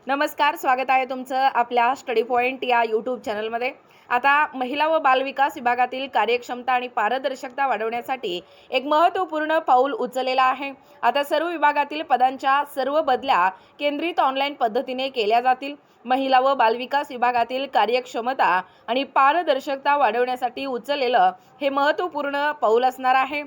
नमस्कार, स्वागत आहे तुमचं आपल्या स्टडी पॉइंट या यूट्यूब चॅनलमध्ये. आता महिला व बालविकास विभागातील कार्यक्षमता आणि पारदर्शकता वाढवण्यासाठी एक महत्त्वपूर्ण पाऊल उचललेलं आहे. आता सर्व विभागातील पदांच्या सर्व बदल्या केंद्रित ऑनलाईन पद्धतीने केल्या जातील. महिला व बालविकास विभागातील कार्यक्षमता आणि पारदर्शकता वाढवण्यासाठी उचललेलं हे महत्त्वपूर्ण पाऊल असणार आहे.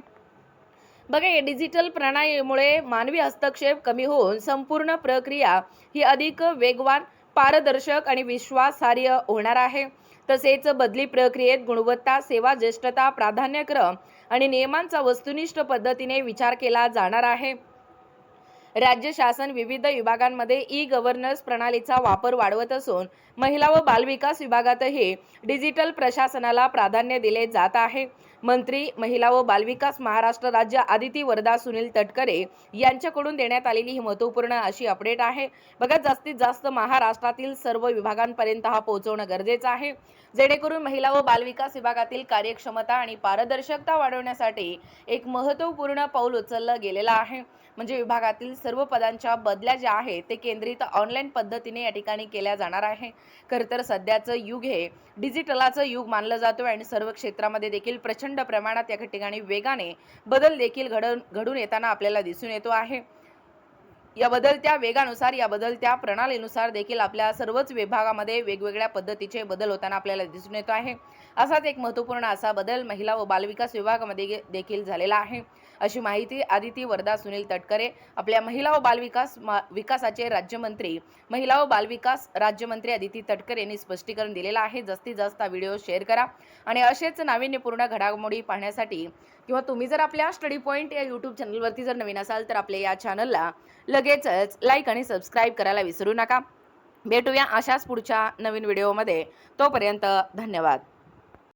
बघा, या डिजिटल प्रणालीमुळे मानवी हस्तक्षेप कमी होऊन संपूर्ण प्रक्रिया ही अधिक वेगवान, पारदर्शक आणि विश्वासार्ह होणार आहे. तसेच बदली प्रक्रियेत गुणवत्ता, सेवा ज्येष्ठता, प्राधान्यक्रम आणि नियमांचा वस्तुनिष्ठ पद्धतीने विचार केला जाणार आहे. राज्य शासन विविध विभागांमध्ये ई गव्हर्नन्स प्रणालीचा वापर वाढवत असून महिला व बालविकास विभागातही डिजिटल प्रशासनाला प्राधान्य दिले जात आहे. मंत्री महिला व बालविकास महाराष्ट्र राज्य आदिती वरदा सुनील तटकरे यांच्याकडून देण्यात आलेली ही महत्त्वपूर्ण अशी अपडेट आहे. बघा, जास्तीत जास्त महाराष्ट्रातील सर्व विभागांपर्यंत हा पोहोचवणं गरजेचं आहे, जेणेकरून महिला व बालविकास विभागातील कार्यक्षमता आणि पारदर्शकता वाढवण्यासाठी एक महत्त्वपूर्ण पाऊल उचललं गेलेलं आहे. म्हणजे विभागातील सर्व पदांच्या बदल्या ज्या आहेत ते केंद्रित ऑनलाईन पद्धतीने या ठिकाणी केल्या जाणार आहे. खरं तर सध्याचं युग हे डिजिटलाचं युग मानलं जातं आणि सर्व क्षेत्रामध्ये देखील प्रचंड प्रमाणात या ठिकाणी वेगाने बदल देखील घडून येताना आपल्याला दिसून येतो आहे. या बदलत्या वेगानुसार, या बदलत्या प्रणालीनुसार देखील आपल्या सर्वच विभागामध्ये वेगवेगळ्या पद्धतीचे बदल होताना आपल्याला दिसून येतो आहे. असाच एक महत्त्वपूर्ण असा बदल महिला व बालविकास विभागामध्ये देखील झालेला आहे, अशी माहिती आदिती वरदा सुनील तटकरे, आपल्या महिला व विकासाचे राज्यमंत्री, महिला व बालविकास राज्यमंत्री आदिती तटकरे यांनी स्पष्टीकरण दिलेलं आहे. जास्तीत जास्त व्हिडिओ शेअर करा आणि असेच नाविन्यपूर्ण घडामोडी पाहण्यासाठी किंवा तुम्ही जर आपल्या स्टडी पॉइंट या यूट्यूब चॅनलवरती जर नवीन असाल तर आपल्या या चॅनलला लगेचच लाईक आणि सबस्क्राईब करायला विसरू नका. भेटूया अशाच पुढच्या नवीन व्हिडिओमध्ये. तोपर्यंत धन्यवाद.